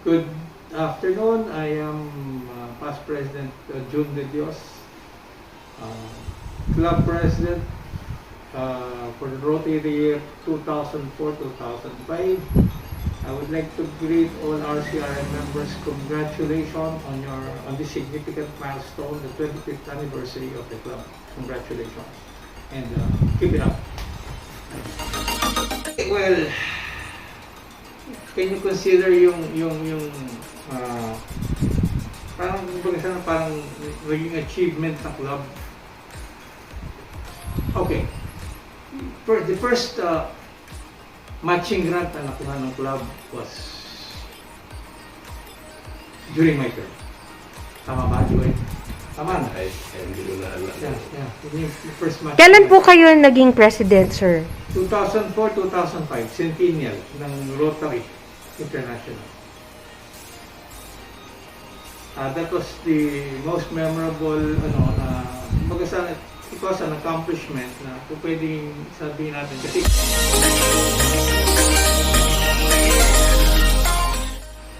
Good afternoon. I am past President June De Dios, Club President for the Rotary year 2004-2005. I would like to greet all RCRM members. Congratulations on this significant milestone, the 25th anniversary of the club. Congratulations, and keep it up. Well, can you consider yung parang naging achievement ng club? Okay. The first matching grant na nakuha ng club was during my term. Tama ba, Joel? Tama na? Ay, hindi ko na alam. Yeah. Yung first match. Kailan po kayo naging president, sir? 2004-2005, centennial ng Rotary International. That was the most memorable, it was an accomplishment na kung pwedeng sabihin natin kasi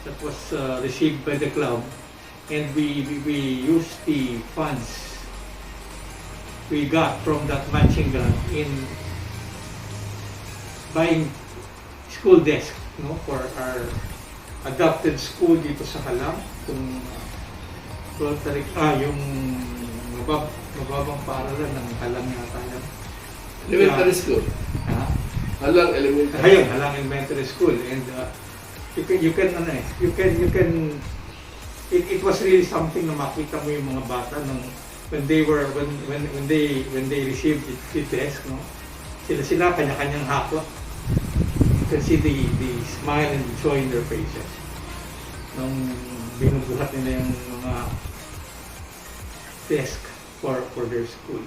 that was received by the club, and we used the funds we got from that matching grant in buying school desk, for our adopted school dito sa Halang, yung Rotary, yung mababang paaralan ng Halang yata yan. Elementary school. Halang Elementary. Ayun, Halang Elementary School, and it was really something na makita mo yung mga bata nung when they received the desk, sila kanya-kanyang hakot. You can see the smile and the joy in their faces nung binubuhat nila yung mga desk for their school.